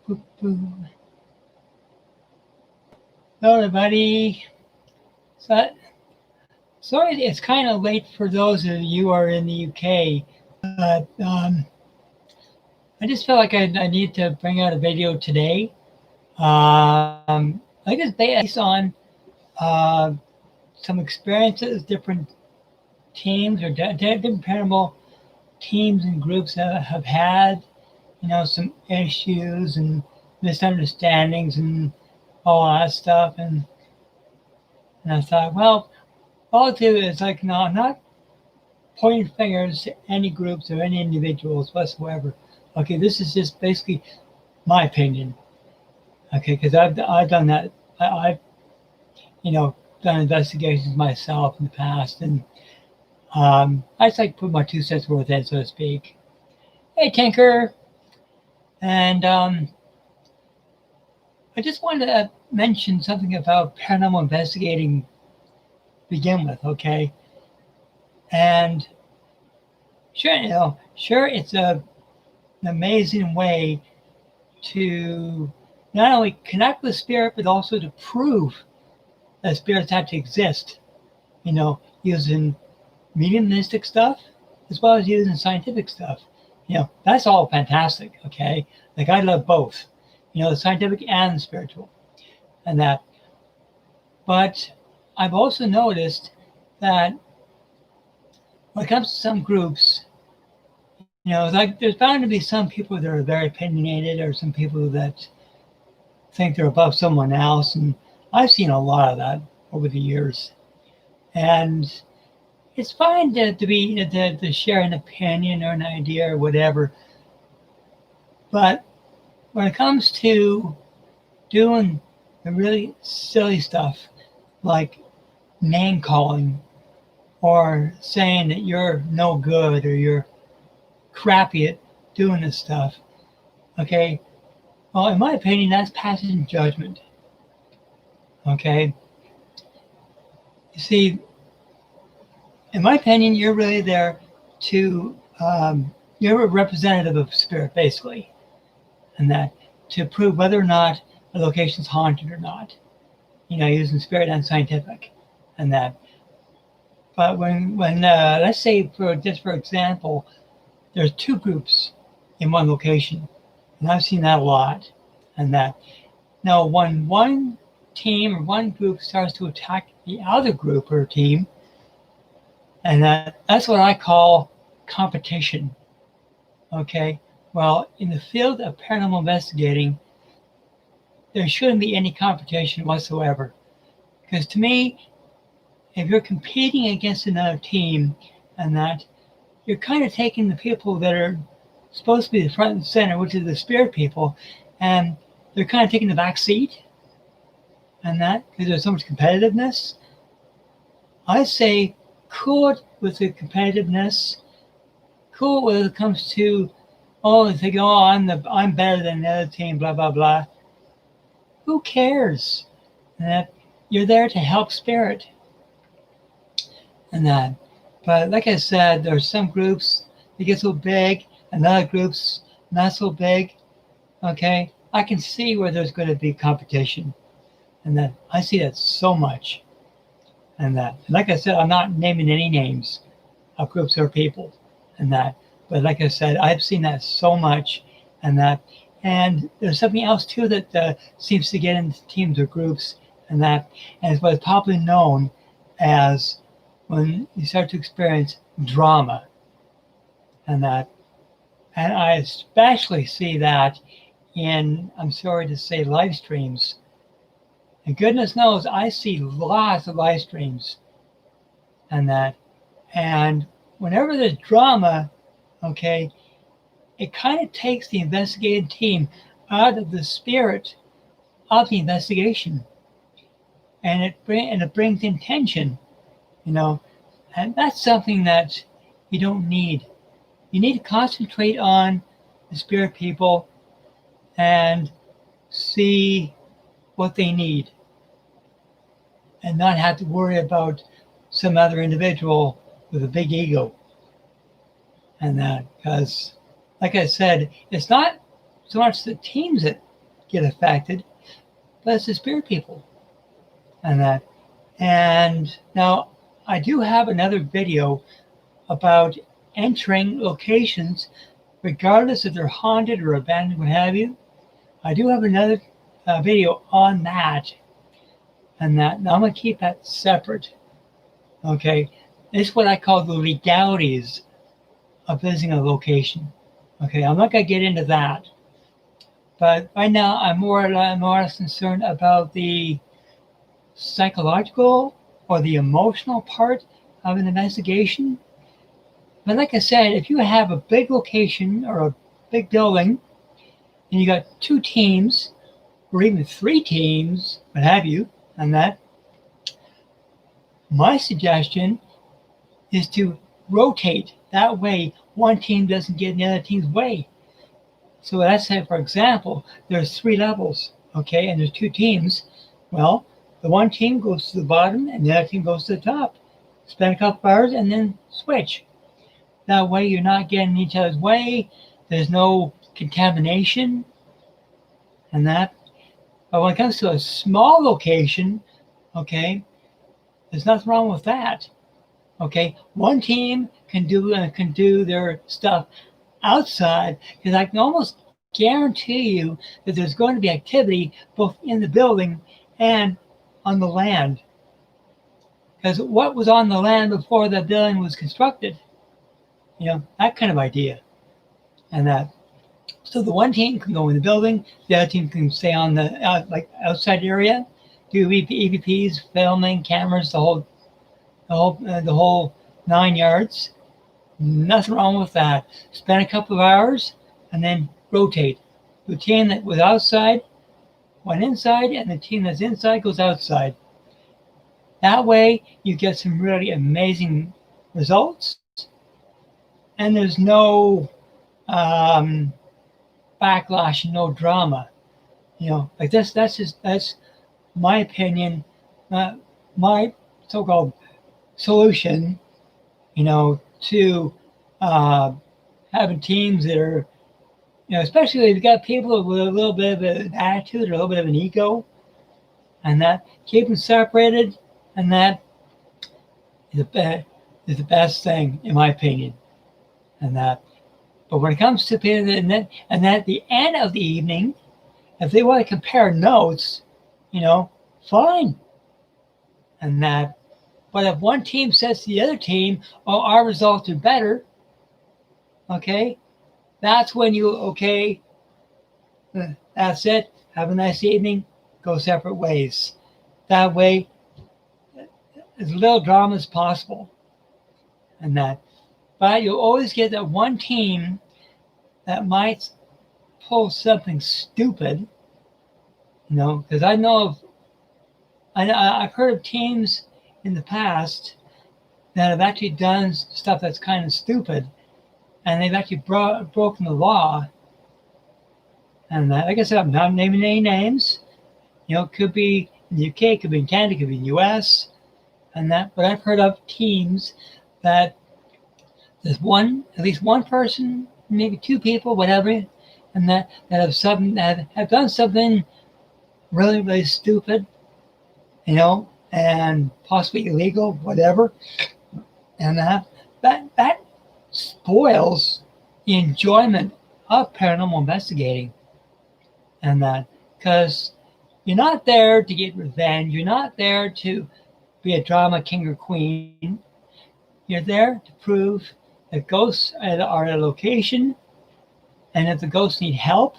Hello, everybody. So, sorry, it's kind of late for those of you who are in the UK, but I just felt like I need to bring out a video today. I guess based on some experiences different teams or different paranormal teams and groups have had, some issues and misunderstandings and all that stuff. And I thought, well, all I'll do is no, I'm not pointing fingers to any groups or any individuals whatsoever. Okay, this is just basically my opinion. Okay, because I've done that. I've done investigations myself in the past, and I just like to put my 2 cents worth in, so to speak. Hey, Tinker, and I just wanted to mention something about paranormal investigating to begin with, okay? And sure, it's an amazing way to not only connect with spirit, but also to prove that spirits have to exist, using mediumistic stuff as well as using scientific stuff. That's all fantastic, okay? Like, I love both, the scientific and the spiritual and that. But I've also noticed that when it comes to some groups, there's bound to be some people that are very opinionated or some people that think they're above someone else. And I've seen a lot of that over the years. And it's fine to share an opinion or an idea or whatever. But when it comes to doing the really silly stuff like name calling or saying that you're no good or you're crappy at doing this stuff, okay, well, in my opinion, that's passing judgment. Okay, you see, in my opinion, you're really there to you're a representative of spirit, basically, and that to prove whether or not a location's haunted or not, using spirit and scientific, and that. But when let's say for example, there's 2 groups in one location, and I've seen that a lot, and that. Now, when one team or one group starts to attack the other group or team, and that's what I call competition. Okay, well, in the field of paranormal investigating, there shouldn't be any competition whatsoever, because to me, if you're competing against another team and that, you're kind of taking the people that are supposed to be the front and center, which is the spirit people, and they're kind of taking the back seat, and that because there's so much competitiveness. I say cool it with the competitiveness, cool when it comes to, they think, I'm better than the other team, blah blah blah. Who cares? And that you're there to help spirit, and that. But like I said, there's some groups that get so big, and other groups not so big. Okay, I can see where there's going to be competition, and that I see that so much, and that. And like I said, I'm not naming any names of groups or people, and that. But like I said, I've seen that so much, and that. And there's something else too that seems to get into teams or groups, and that, and it's what's probably known as when you start to experience drama, and that. And I especially see that in, I'm sorry to say, live streams. And goodness knows I see lots of live streams and that. And whenever there's drama, okay, it kind of takes the investigative team out of the spirit of the investigation. And it brings in tension, and that's something that you don't need. You need to concentrate on the spirit people and see what they need and not have to worry about some other individual with a big ego. And that, because like I said, it's not so much the teams that get affected, but it's the spirit people and that. And now I do have another video about entering locations, regardless if they're haunted or abandoned, what have you. I do have another video on that and that. Now I'm going to keep that separate. Okay, this is what I call the legalities of visiting a location. Okay, I'm not going to get into that. But right now, I'm more or less concerned about the psychological or the emotional part of an investigation. But like I said, if you have a big location or a big building, and you got 2 teams, or even 3 teams, what have you, and that, my suggestion is to rotate. That way, one team doesn't get in the other team's way. So let's say, for example, there's 3 levels, okay, and there's 2 teams. Well, the one team goes to the bottom and the other team goes to the top. Spend a couple hours and then switch. That way you're not getting in each other's way. There's no contamination and that. But when it comes to a small location, okay, there's nothing wrong with that. Okay, one team can do their stuff outside, because I can almost guarantee you that there's going to be activity both in the building and on the land. Because what was on the land before the building was constructed? You know, that kind of idea. And that. So the one team can go in the building, the other team can stay on the outside area, do EVPs, filming, cameras, the whole 9 yards. Nothing wrong with that. Spend a couple of hours and then rotate. The team that was outside went inside, and the team that's inside goes outside. That way you get some really amazing results, and there's no backlash and no drama. You know, like this. That's my opinion. My so-called solution. You know, to having teams that are, you know, especially if you've got people with a little bit of an attitude or a little bit of an ego, and that, keep them separated, and that is the best thing, in my opinion, and that. But when it comes to people, and at the end of the evening, if they want to compare notes, you know, fine, and that. But if one team says to the other team, "Oh, our results are better," okay, that's when you, okay, that's it. Have a nice evening. Go separate ways. That way, as little drama as possible, and that. But you'll always get that one team that might pull something stupid, you know, because I know of, I've heard of teams in the past that have actually done stuff that's kind of stupid, and they've actually broken the law. And that, like I said, I'm not naming any names. You know, it could be in the UK, it could be in Canada, it could be in the US, and that. But I've heard of teams that there's at least one person, maybe 2 people, whatever, and that have done something really, really stupid, you know, and possibly illegal, whatever, and that spoils the enjoyment of paranormal investigating, and that, because you're not there to get revenge, you're not there to be a drama king or queen, you're there to prove that ghosts are at a location, and if the ghosts need help,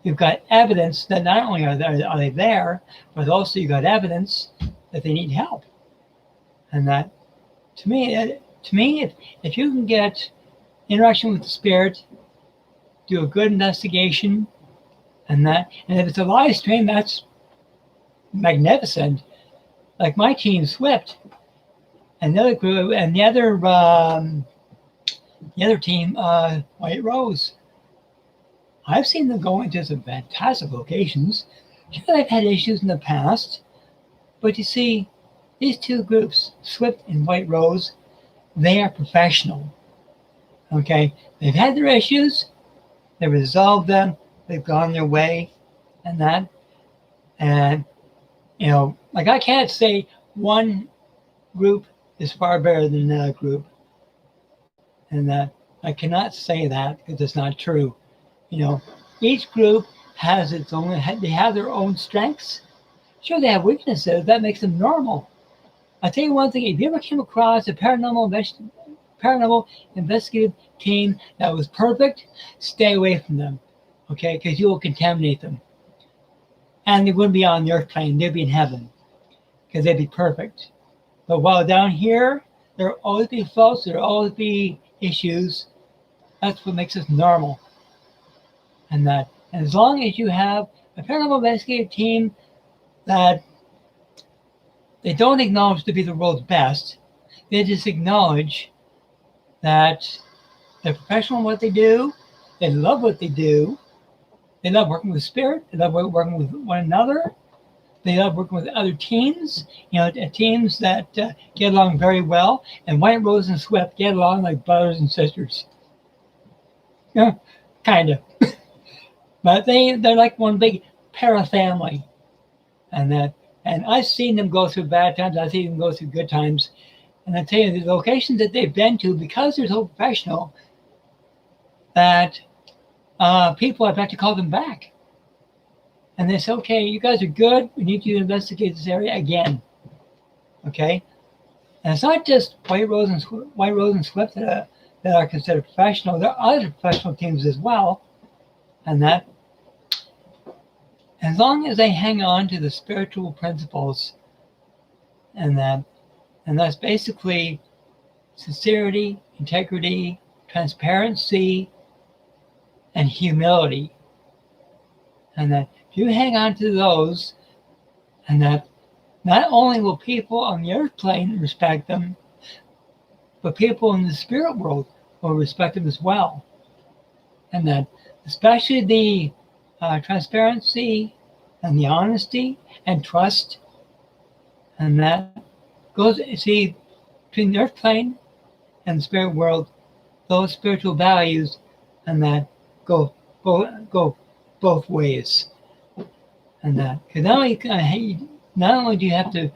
you've got evidence that not only are they there, but also you've got evidence that they need help. And that, to me, if you can get interaction with the spirit, do a good investigation, and if it's a live stream, that's magnificent. Like my team, SWYPT, and the other group, and the other team, White Rose. I've seen them go into some fantastic locations. Sure, they've had issues in the past, but you see, these 2 groups, SWYPT and White Rose, they are professional. Okay, they've had their issues, they've resolved them, they've gone their way, and that. And, like I can't say one group is far better than another group. And that I cannot say that because it's not true. Each group has its own, they have their own strengths. Sure, they have weaknesses. That makes them normal. I'll tell you one thing. If you ever came across a paranormal investigative team that was perfect, stay away from them, okay? Because you will contaminate them. And they wouldn't be on the earth plane. They'd be in heaven because they'd be perfect. But while down here, there'll always be faults. There'll always be issues. That's what makes us normal. And as long as you have a paranormal investigative team that they don't acknowledge to be the world's best, they just acknowledge that they're professional in what they do, they love what they do, they love working with spirit, they love working with one another, they love working with other teams, teams that get along very well, and White Rose and SWYPT get along like brothers and sisters. Kind of. But they're like one big para-family. And I've seen them go through bad times, I've seen them go through good times. And I tell you, the locations that they've been to, because they're so professional, that people have had to call them back. And they say, okay, you guys are good. We need you to investigate this area again. Okay? And it's not just White Rose and SWYPT that are considered professional. There are other professional teams as well. And that, as long as they hang on to the spiritual principles, and that's basically sincerity, integrity, transparency, and humility. And that if you hang on to those, and that not only will people on the earth plane respect them, but people in the spirit world will respect them as well. And that especially the transparency and the honesty and trust, and that goes, between the earth plane and the spirit world, those spiritual values, and that go both ways. And that, because not only do you have to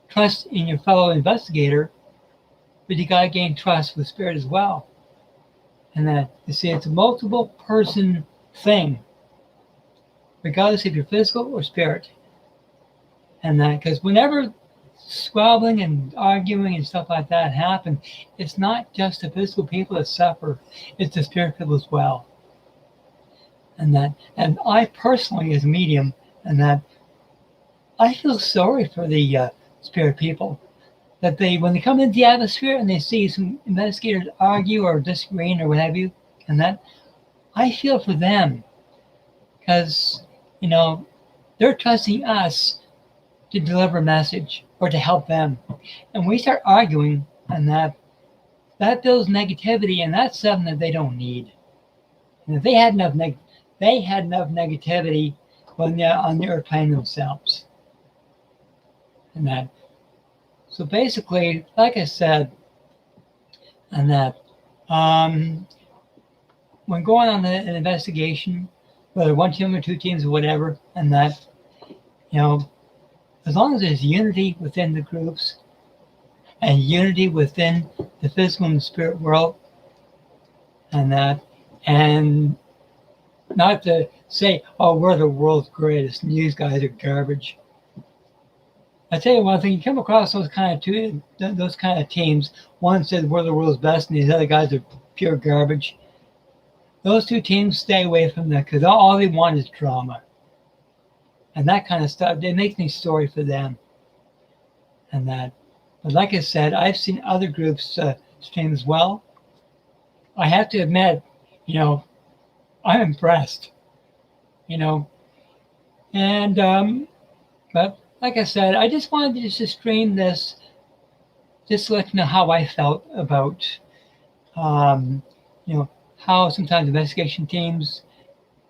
trust in your fellow investigator, but you got to gain trust with spirit as well. And that, it's a multiple person thing, regardless if you're physical or spirit. And that, because whenever squabbling and arguing and stuff like that happen, it's not just the physical people that suffer, it's the spirit people as well. And I personally, as a medium, I feel sorry for the spirit people, that when they come into the atmosphere and they see some investigators argue or disagreeing or what have you, and I feel for them, because they're trusting us to deliver a message or to help them, and we start arguing, and that builds negativity, and that's something that they don't need. And if they had enough negativity when they're on the earth plane themselves. And so basically, like I said, and when going on an investigation, whether one team or two teams or whatever, and as long as there's unity within the groups and unity within the physical and the spirit world, and not to say, oh, we're the world's greatest and these guys are garbage. I tell you one thing, you come across those kind of teams, one says we're the world's best and these other guys are pure garbage. Those two teams, stay away from that, because all they want is drama. And that kind of stuff, it makes me sorry for them. But like I said, I've seen other groups stream as well. I have to admit, I'm impressed, but like I said, I just wanted to just stream this, just to let you know how I felt about, how sometimes investigation teams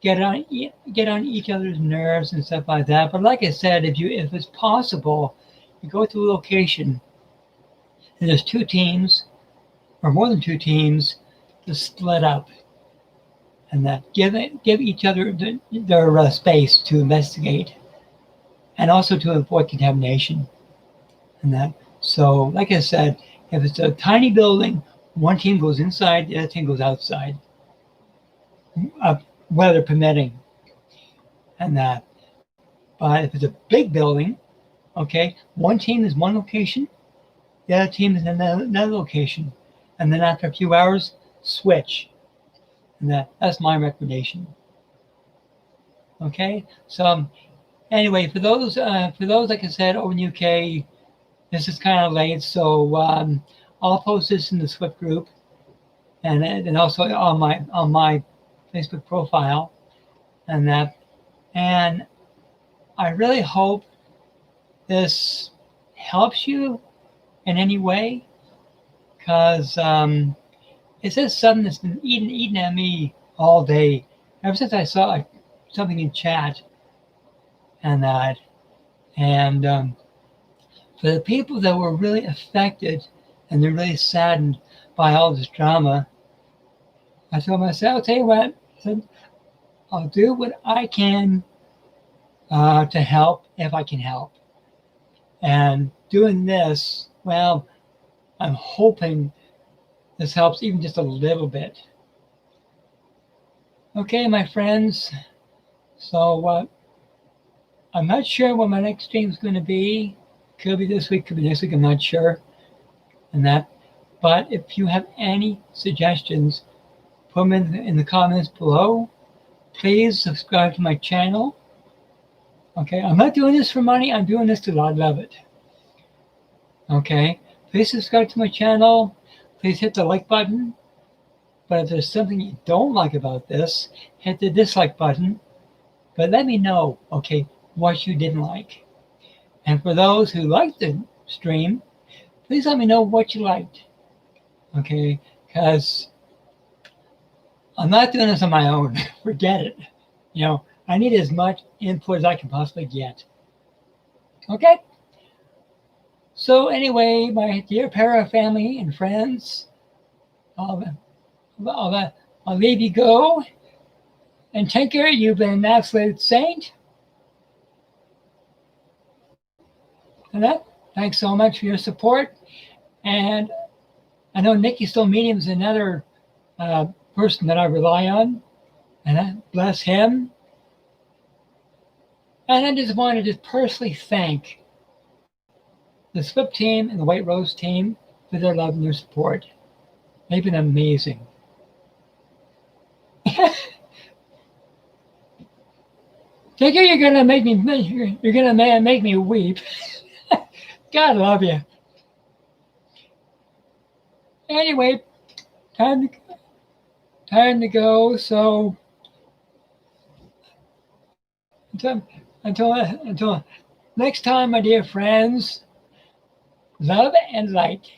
get on each other's nerves and stuff like that. But like I said, if it's possible, you go to a location and there's two teams or more than two teams to split up. and that give each other their space to investigate, and also to avoid contamination, and that. So, like I said, if it's a tiny building, one team goes inside, the other team goes outside, weather permitting, and that. But if it's a big building, okay, one team is one location, the other team is in another location, and then after a few hours, switch. And that's my recommendation. Okay, so anyway, for those like I said over in the UK, this is kind of late, so I'll post this in the SWYPT group, and also on my Facebook profile, and that. And I really hope this helps you in any way, because it's just something that's been eating at me all day ever since I saw something in chat, and that. And for the people that were really affected and they're really saddened by all this drama, I told myself, I'll tell you what, I said, I'll do what I can to help if I can help. And doing this, well, I'm hoping this helps even just a little bit. Okay, my friends. So I'm not sure what my next stream is going to be. Could be this week, could be next week, I'm not sure. And that. But if you have any suggestions, put them in the comments below. Please subscribe to my channel. Okay, I'm not doing this for money. I'm doing this because I love it. Okay, please subscribe to my channel. Please hit the like button. But if there's something you don't like about this, hit the dislike button. But let me know, okay, what you didn't like. And for those who liked the stream, please let me know what you liked. Okay, because I'm not doing this on my own. Forget it. You know, I need as much input as I can possibly get. Okay? So anyway, my dear para family and friends, I'll leave you go. And take care. You've been an absolute saint. And thanks so much for your support. And I know Nikki Still Medium is another person that I rely on. And I bless him. And I just wanted to personally thank the SWYPT team and the White Rose team for their love and their support. They've been amazing. Figure you're gonna make me weep. God love you. Anyway, time to go. So until next time, my dear friends, love and light.